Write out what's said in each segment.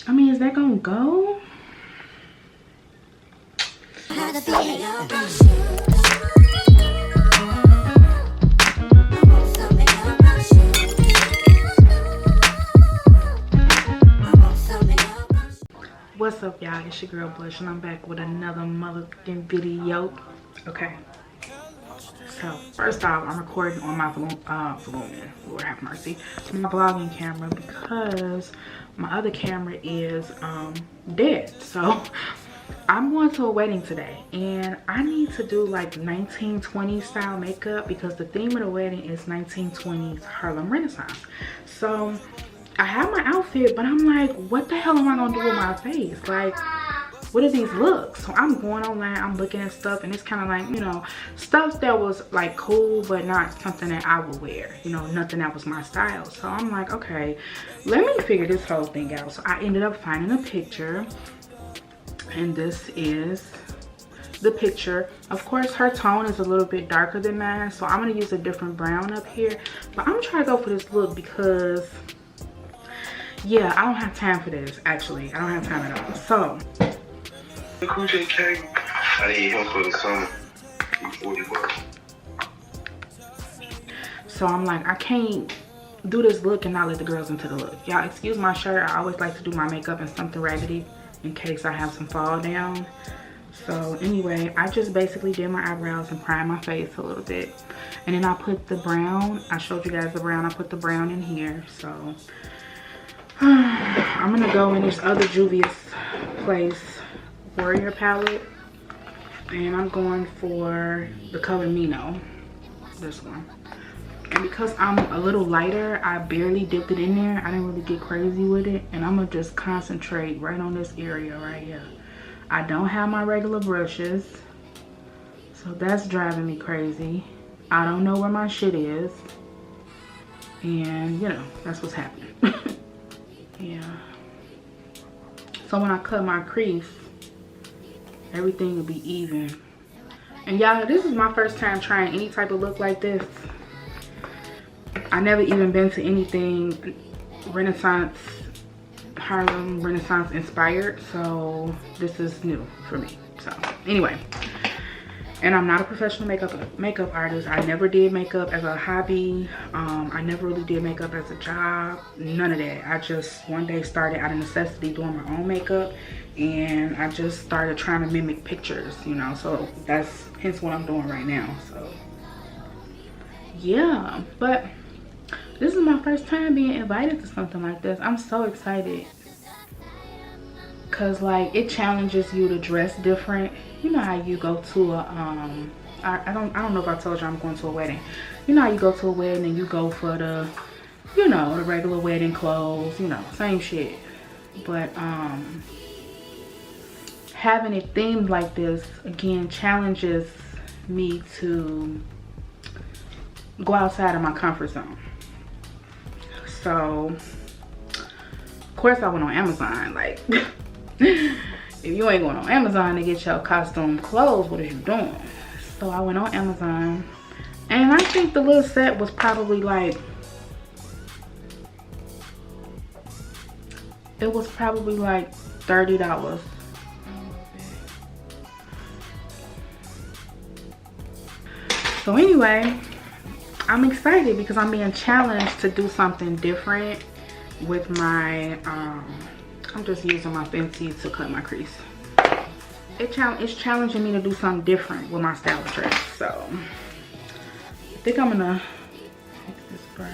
I mean, is that gonna go? What's up, y'all? It's your girl Blush, and I'm back with another motherfucking video. Okay. So first off, I'm recording on my Lord have mercy, my vlogging camera because my other camera is dead. So I'm going to a wedding today, and I need to do like 1920s style makeup because the theme of the wedding is 1920s Harlem Renaissance. So I have my outfit, but I'm like, what the hell am I gonna do with my face? Like, what are these looks? So I'm going online, I'm looking at stuff, and it's kind of like, you know, stuff that was like cool but not something that I would wear, you know, nothing that was my style. So I'm like, okay, let me figure this whole thing out. So I ended up finding a picture, and this is the picture. Of course, her tone is a little bit darker than mine, so I'm gonna use a different brown up here, but I'm trying to go for this look because, yeah, I don't have time for this. Actually, I don't have time at all. So I need him for the summer. So I'm like, I can't do this look and not let the girls into the look. Y'all excuse my shirt. I always like to do my makeup in something raggedy in case I have some fall down. So anyway, I just basically did my eyebrows and primed my face a little bit. And then I put the brown. I showed you guys the brown. I put the brown in here. So I'm gonna go in this other Juvia's Place Warrior palette, and I'm going for the color Mino, this one. And because I'm a little lighter, I barely dipped it in there. I didn't really get crazy with it, and I'm gonna just concentrate right on this area right here. I don't have my regular brushes, so that's driving me crazy. I don't know where my shit is, and you know, that's what's happening. Yeah. So when I cut my crease, everything will be even. And y'all, this is my first time trying any type of look like this. I never even been to anything Renaissance, Harlem Renaissance inspired, so this is new for me. So anyway, and I'm not a professional makeup artist. I never did makeup as a hobby. I never really did makeup as a job. None of that. I just one day started out of necessity doing my own makeup, and I just started trying to mimic pictures, you know. So that's hence what I'm doing right now. So yeah, but this is my first time being invited to something like this. I'm so excited because like it challenges you to dress different. You know how you go to a I don't know if I told you I'm going to a wedding. You know how you go to a wedding and you go for the, you know, the regular wedding clothes, you know, same shit. But having it themed like this again challenges me to go outside of my comfort zone. So of course I went on Amazon. Like if you ain't going on Amazon to get your costume clothes, what are you doing? So I went on Amazon, and I think the little set was probably like, it was probably like $30. So anyway, I'm excited because I'm being challenged to do something different with my I'm just using my Fenty to cut my crease. It's challenging me to do something different with my style of dress. So I think I'm gonna fix this brow.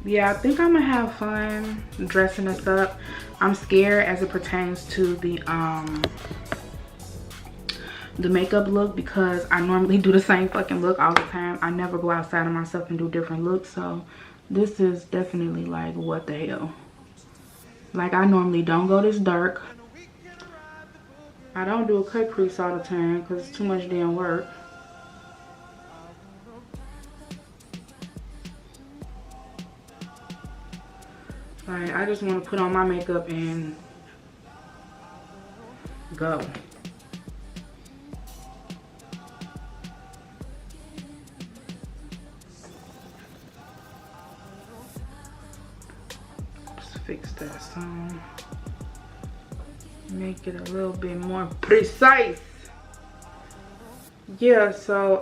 Yeah, I think I'm gonna have fun dressing this up. I'm scared as it pertains to the makeup look because I normally do the same fucking look all the time. I never go outside of myself and do different looks. So this is definitely like, what the hell? Like, I normally don't go this dark. I don't do a cut crease all the time because it's too much damn work. Like, I just want to put on my makeup and go. fix that some. Make it a little bit more precise. Yeah, so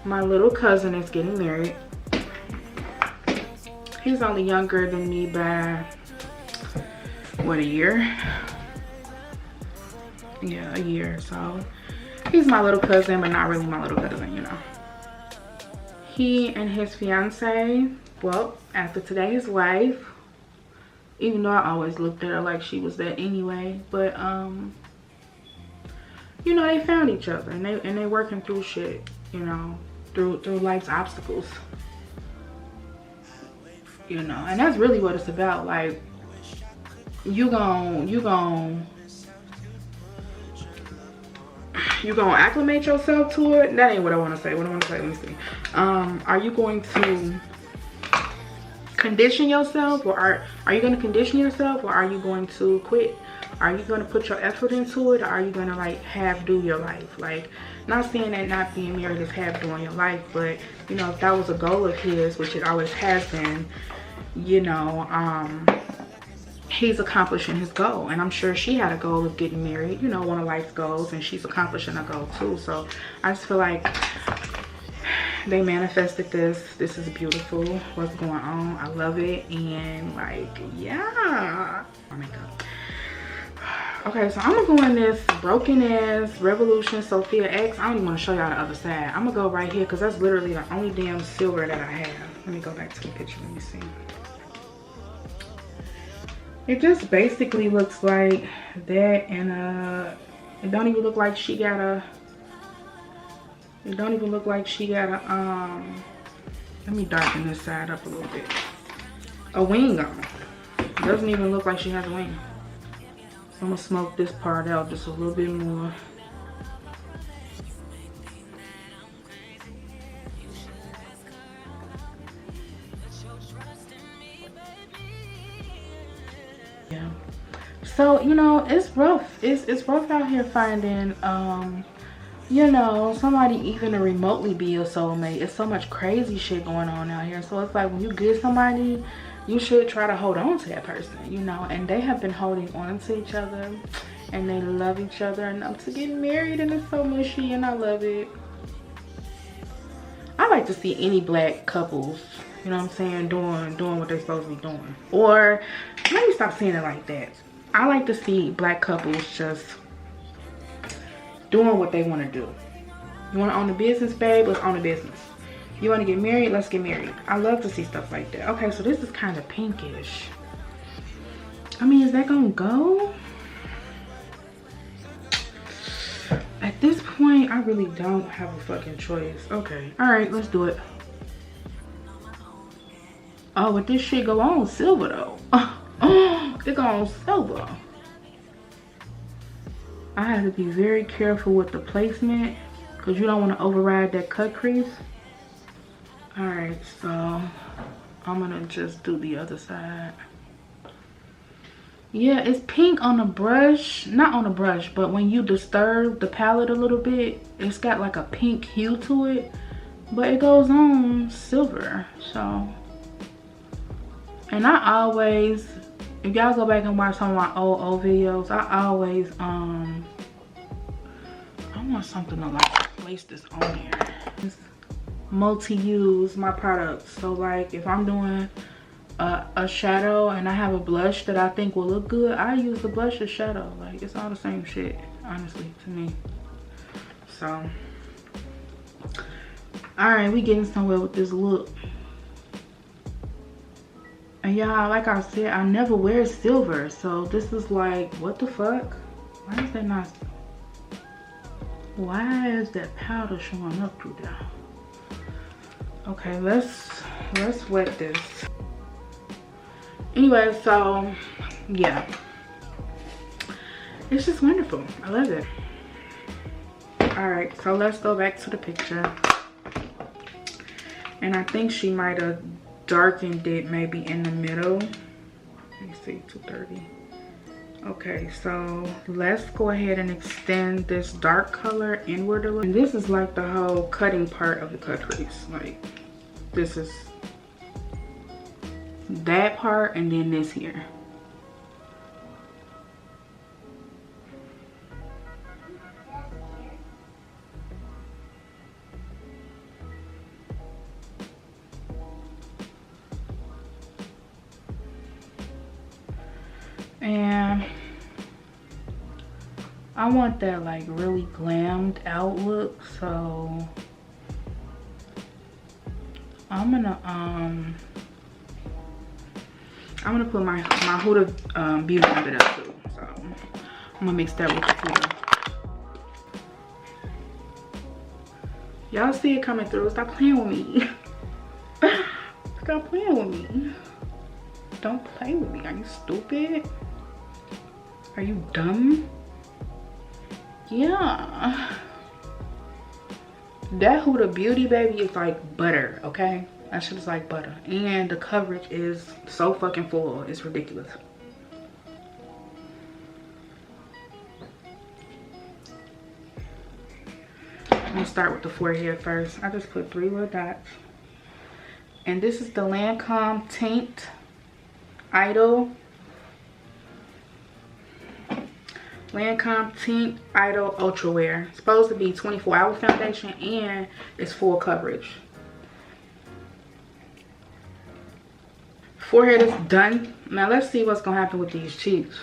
my little cousin is getting married. He's only younger than me by what, a year? Yeah, a year. So he's my little cousin, but not really my little cousin, you know. He and his fiance, well, after today, his wife, even though I always looked at her like she was that anyway, but you know, they found each other and they working through shit, you know, through life's obstacles, you know. And that's really what it's about. Like, you gon' acclimate yourself to it. That ain't what I want to say. What I want to say, let me see. Are you going to condition yourself, or are you going to condition yourself, or are you going to quit? Are you going to put your effort into it, or are you going to like half do your life? Like, not saying that not being married is half doing your life, but you know, if that was a goal of his, which it always has been, you know, he's accomplishing his goal. And I'm sure she had a goal of getting married, you know, one of life's goals, and she's accomplishing a goal too. So I just feel like they manifested this. This is beautiful. What's going on? I love it. And like, yeah, my makeup. Okay, so I'm gonna go in this broken ass Revolution Sophia X. I don't even want to show y'all the other side. I'm gonna go right here because that's literally the only damn silver that I have. Let me go back to the picture. Let me see. It just basically looks like that, and it don't even look like she got a, it don't even look like she got a, let me darken this side up a little bit, a wing on. It doesn't even look like she has a wing. So I'm gonna smoke this part out just a little bit more. Yeah. So, you know, it's rough. It's rough out here finding, you know, somebody even to remotely be a soulmate. It's so much crazy shit going on out here. So it's like, when you get somebody, you should try to hold on to that person, you know. And they have been holding on to each other, and they love each other enough to get married, and it's so mushy, and I love it. I like to see any black couples, you know what I'm saying, doing what they're supposed to be doing. Or let me stop saying it like that. I like to see black couples just doing what they want to do. You want to own a business, babe? Let's own a business. You want to get married? Let's get married. I love to see stuff like that. Okay, so this is kind of pinkish. I mean, is that gonna go? At this point, I really don't have a fucking choice. Okay, all right, let's do it. Oh, but this shit go on silver though. It go on silver. I have to be very careful with the placement because you don't want to override that cut crease. All right, so I'm gonna just do the other side. Yeah, it's pink on the brush, not on the brush, but when you disturb the palette a little bit, it's got like a pink hue to it, but it goes on silver. So, and I always, if y'all go back and watch some of my old videos, I always I want something to like place this on here. Multi-use my products. So like if I'm doing a shadow and I have a blush that I think will look good, I use the blush as shadow. Like, it's all the same shit, honestly, to me. So all right, we getting somewhere with this look. And y'all, like I said, I never wear silver, so this is like, what the fuck? Why is that not, why is that powder showing up through there? Okay, let's wet this. Anyway, so yeah, it's just wonderful. I love it. All right, so let's go back to the picture. And I think she might have darkened it maybe in the middle. Let me see, 230. Okay, so let's go ahead and extend this dark color inward a little. And this is like the whole cutting part of the cut crease. Like, this is that part and then this here. And I want that like really glammed out look, so I'm gonna put my Huda Beauty under that too. So I'm gonna mix that with the Huda. Y'all see it coming through. Stop playing with me. Stop playing with me. Don't play with me. Are you stupid? Are you dumb? Yeah. That Huda Beauty, baby, is like butter, okay? That shit is like butter. And the coverage is so fucking full. It's ridiculous. I'm gonna start with the forehead first. I just put 3 little dots. And this is the Lancome Teint Idole. Lancome Teint Idole Ultra Wear. It's supposed to be 24-hour foundation and it's full coverage. Forehead is done. Now let's see what's gonna happen with these cheeks.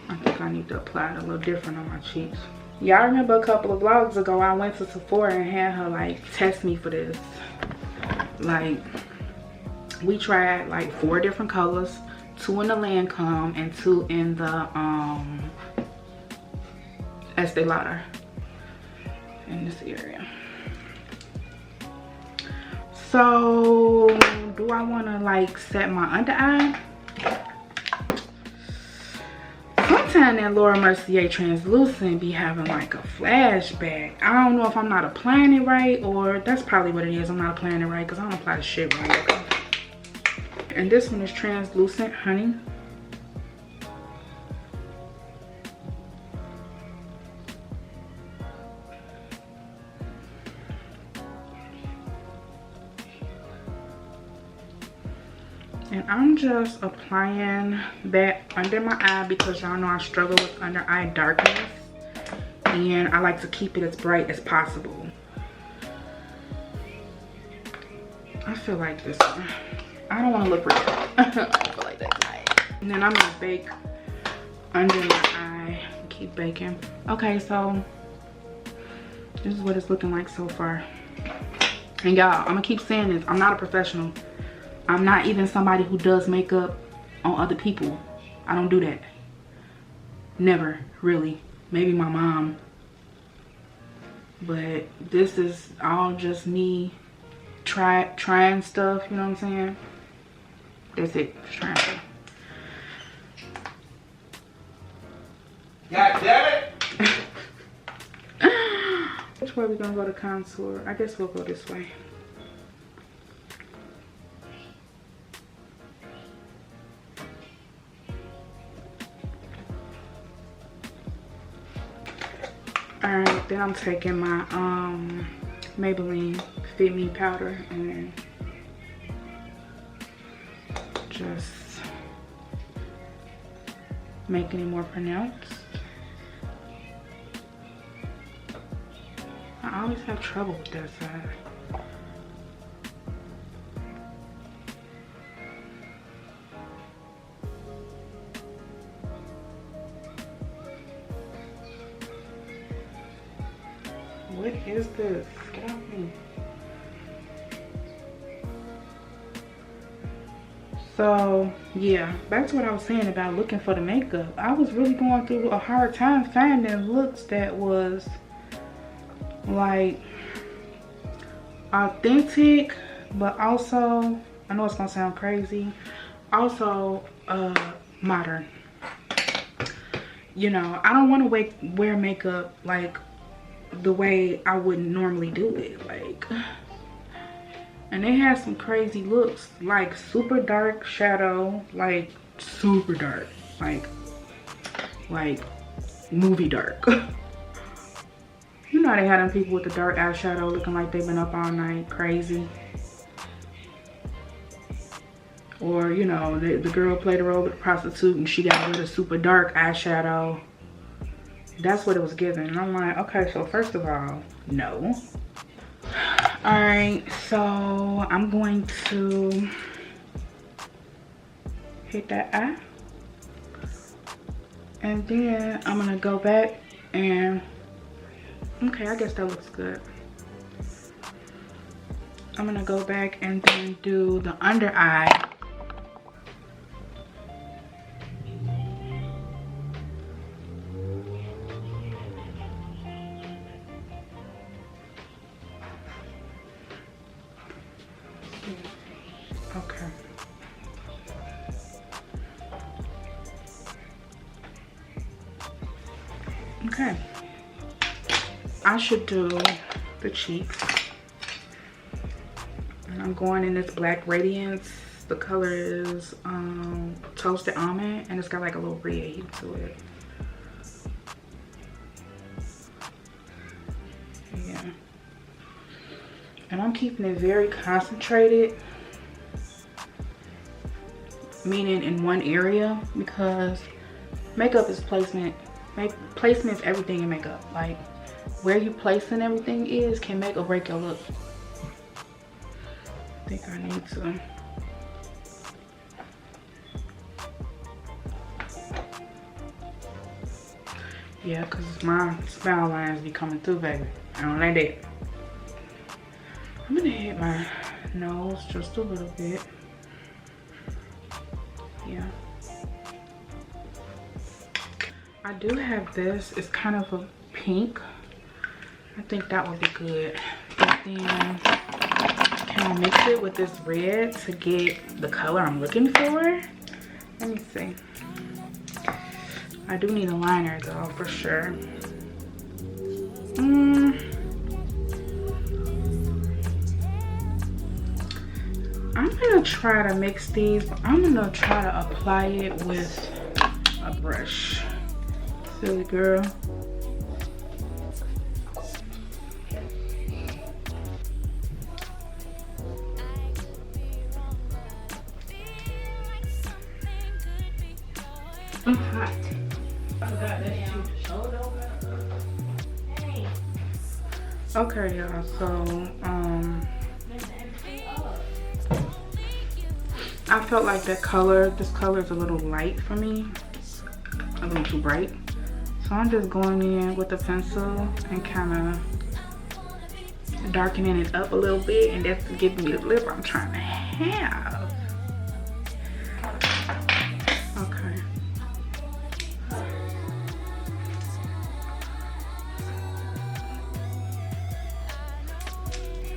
I think I need to apply it a little different on my cheeks. Y'all remember a couple of vlogs ago I went to Sephora and had her like test me for this. Like, we tried like 4 different colors, 2 in the Lancome and 2 in the Estee Lauder in this area. So do I want to like set my under eye? Sometimes that Laura Mercier translucent be having like a flashback. I don't know if I'm not applying it right, or that's probably what it is. I'm not applying it right because I don't apply the shit right. And this one is translucent honey. And I'm just applying that under my eye because y'all know I struggle with under eye darkness. And I like to keep it as bright as possible. I feel like this one. I don't want to look real. I feel like that's nice. And then I'm going to bake under my eye. Keep baking. Okay, so this is what it's looking like so far. And y'all, I'm going to keep saying this. I'm not a professional. I'm not even somebody who does makeup on other people. I don't do that. Never, really. Maybe my mom. But this is all just me trying stuff, you know what I'm saying? That's it, just trying stuff. God damn it! Which way we gonna go to contour? I guess we'll go this way. Alright, then I'm taking my Maybelline Fit Me powder and just making it more pronounced. I always have trouble with that side. What is this? Get off me. So yeah, back to what I was saying about looking for the makeup. I was really going through a hard time finding looks that was like authentic, but also, I know it's gonna sound crazy, also modern. You know, I don't want to wear makeup like the way I would normally do it, like. And they had some crazy looks, like super dark shadow, like super dark, like movie dark. You know they had them people with the dark eyeshadow looking like they've been up all night, crazy. Or, you know, the girl played the role of the prostitute and she got rid of super dark eyeshadow. That's what it was giving. And I'm like, okay, so first of all, no. Alright, so I'm going to hit that eye. And then I'm gonna go back and, okay, I guess that looks good. I'm gonna go back and then do the under eye. Okay. Okay. I should do the cheeks. And I'm going in this black Radiance. The color is Toasted Almond, and it's got like a little red hue to it. Yeah. And I'm keeping it very concentrated, meaning in one area, because makeup is placement. Placement is everything in makeup. Like, where you placing everything is can make or break your look. I think I need to. Yeah, because my smile lines be coming through, baby. I don't like that. I'm gonna hit my nose just a little bit. Yeah. I do have this. It's kind of a pink. I think that would be good. But then can I mix it with this red to get the color I'm looking for? Let me see. I do need a liner though, for sure. I'm gonna try to mix these, but I'm gonna try to apply it with a brush. Silly girl. I'm hot. Okay, y'all, so I felt like that color, this color is a little light for me, a little too bright. So I'm just going in with a pencil and kind of darkening it up a little bit, and that's giving me the lip I'm trying to have. Okay.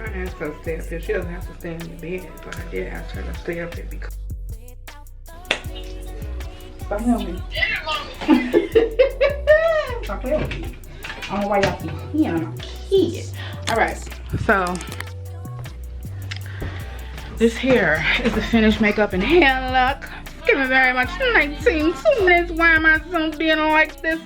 I asked her to stay up here. She doesn't have to stay in the bed, but I did ask her to stay up here because. Stop playing me. Stop playing with me. I don't know why y'all keep peeing on my kid. Alright, so this here is the finished makeup and hair look. Give me very much 19 minutes. Why am I so being like this?